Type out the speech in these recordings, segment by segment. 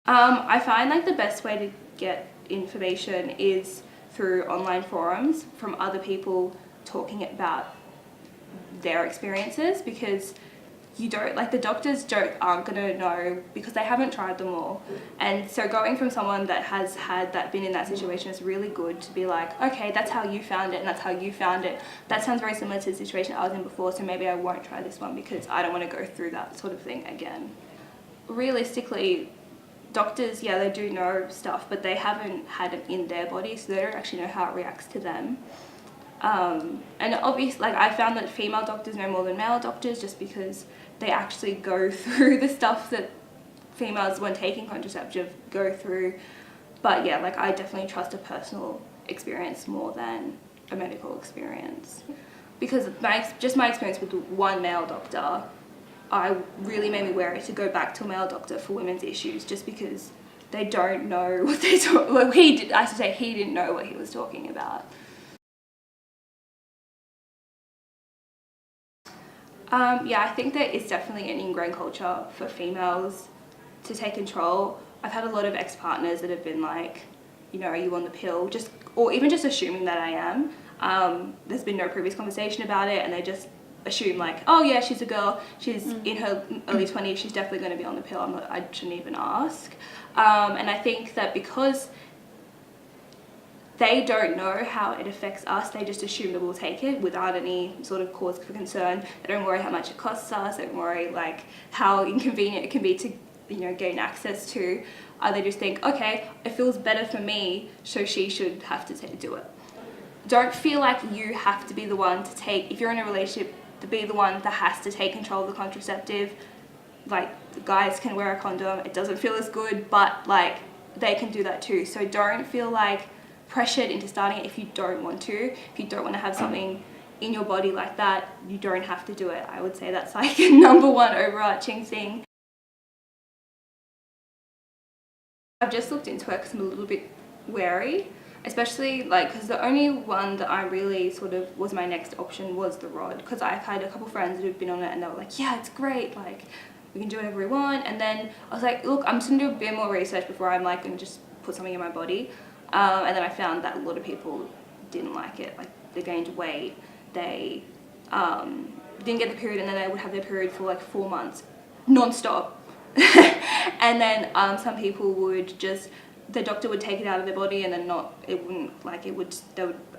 I find like the best way to get information is through online forums from other people talking about their experiences, because you don't, like, the doctors aren't gonna know because they haven't tried them all. And so going from someone that has been in that situation is really good to be like, okay, that's how you found it and that's how you found it. That sounds very similar to the situation I was in before, so maybe I won't try this one because I don't want to go through that sort of thing again. Realistically, doctors, yeah, they do know stuff, but they haven't had it in their body, so they don't actually know how it reacts to them. And obviously, like, I found that female doctors know more than male doctors just because they actually go through the stuff that females when taking contraception go through. But yeah, like, I definitely trust a personal experience more than a medical experience, because my experience with one male doctor, I really made me wary to go back to a male doctor for women's issues, just because they don't know what they talk. Well, he didn't know what he was talking about. Yeah, I think there is definitely an ingrained culture for females to take control. I've had a lot of ex-partners that have been like, you know, are you on the pill? Or even just assuming that I am. There's been no previous conversation about it, and they just assume like, oh yeah, she's a girl, she's in her early 20s, she's definitely going to be on the pill. I shouldn't even ask. And I think that because they don't know how it affects us, they just assume that we'll take it without any sort of cause for concern. They don't worry how much it costs us, they don't worry like how inconvenient it can be to, you know, gain access to. They just think, okay, it feels better for me, so she should have to do it. Don't feel like you have to be the one to take, if you're in a relationship, to be the one that has to take control of the contraceptive. Like, guys can wear a condom, it doesn't feel as good, but like, they can do that too. So don't feel like pressured into starting it if you don't want to. If you don't want to have something in your body like that, you don't have to do it. I would say that's like a number one overarching thing. I've just looked into it because I'm a little bit wary, especially like because the only one that I really sort of was my next option was the rod, because I've had a couple friends that have been on it and they were like, yeah, it's great, like we can do whatever we want. And then I was like, look, I'm just gonna do a bit more research before I'm like gonna just put something in my body. And then I found that a lot of people didn't like it. Like, they gained weight, they didn't get the period, and then they would have their period for like 4 months non-stop. And then some people would just, the doctor would take it out of their body and then they would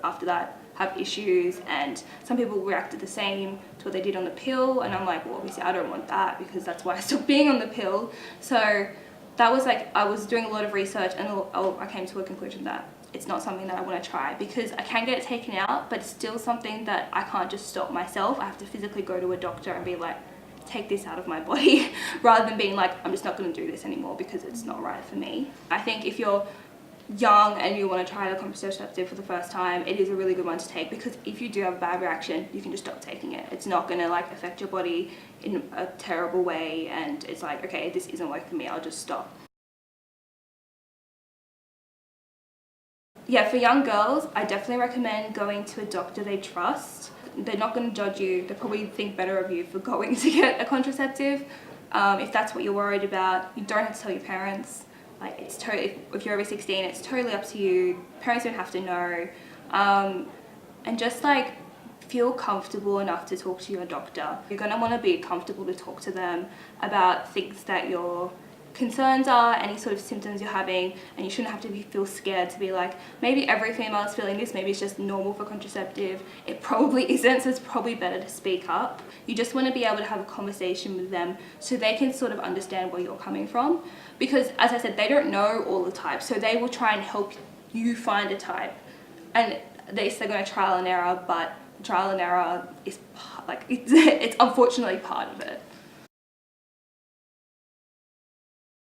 after that have issues. And some people reacted the same to what they did on the pill, and I'm like, well, obviously I don't want that, because that's why I stopped being on the pill. So that was like, I was doing a lot of research, and I came to a conclusion that it's not something that I want to try, because I can get it taken out, but it's still something that I can't just stop myself. I have to physically go to a doctor and be like, take this out of my body, rather than being like, I'm just not going to do this anymore because it's not right for me. I think if you're young and you want to try the contraceptive for the first time, it is a really good one to take, because if you do have a bad reaction, you can just stop taking it. It's not going to like affect your body in a terrible way, and it's like, okay, this isn't working for me, I'll just stop. Yeah, for young girls, I definitely recommend going to a doctor they trust. They're not going to judge you, they probably think better of you for going to get a contraceptive. If that's what you're worried about, you don't have to tell your parents. Like, it's totally, if you're over 16, it's totally up to you. Parents don't have to know. And just like, feel comfortable enough to talk to your doctor. You're gonna want to be comfortable to talk to them about things that your concerns are, any sort of symptoms you're having, and you shouldn't have to feel scared to be like, maybe every female is feeling this, maybe it's just normal for contraceptive. It probably isn't, so it's probably better to speak up. You just want to be able to have a conversation with them so they can sort of understand where you're coming from, because as I said, they don't know all the types, so they will try and help you find a type, and they're going to trial and error, but trial and error is like, it's unfortunately part of it.